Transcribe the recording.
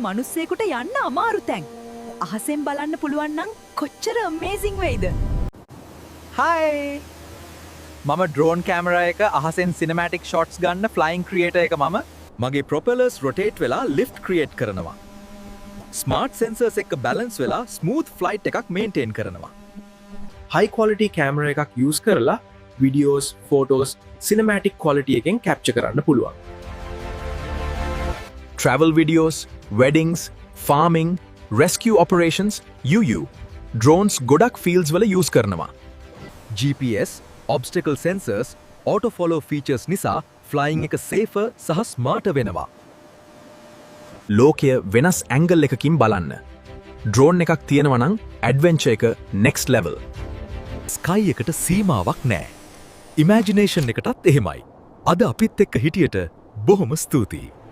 මිනිස්සෙකුට යන්න අමාරු තැන්. අහසෙන් බලන්න පුළුවන් නම් කොච්චර amazing වෙයිද? Hi! මම ඩ්‍රෝන් කැමරා එක අහසෙන් සිනමැටික් ෂොට්ස් ගන්න ෆ්ලයිං ක්‍රියේටර් එක මගේ ප්‍රොපෙලර්ස් රොටේට් වෙලා ලිෆ්ට් ක්‍රියේට් කරනවා. ස්මාර්ට් සෙන්සර්ස් එක්ක බැලන්ස් වෙලා ස්මූත් ෆ්ලයිට් එකක් මේන්ටේන් කරනවා. හයි ක්වොලිටි කැමරා එකක් යූස් කරලා වීඩියෝස්, ෆෝටෝස්, සිනමැටික් ක්වොලිටි එකෙන් කැප්චර් කරන්න පුළුවන්. travel videos, weddings, farming, rescue operations, drones ගොඩක් fields වල use කරනවා. GPS, obstacle sensors, auto follow features නිසා flying එක safer සහ smarter වෙනවා. ලෝකය වෙනස් ඇංගල් එකකින් බලන්න. ඩ්‍රෝන් එකක් තියෙනවා නම් adventure එක next level. sky එකට සීමාවක් නැහැ. imagination එකටත් එහෙමයි. අද අපිත් එක්ක හිටියට බොහොම ස්තුතියි.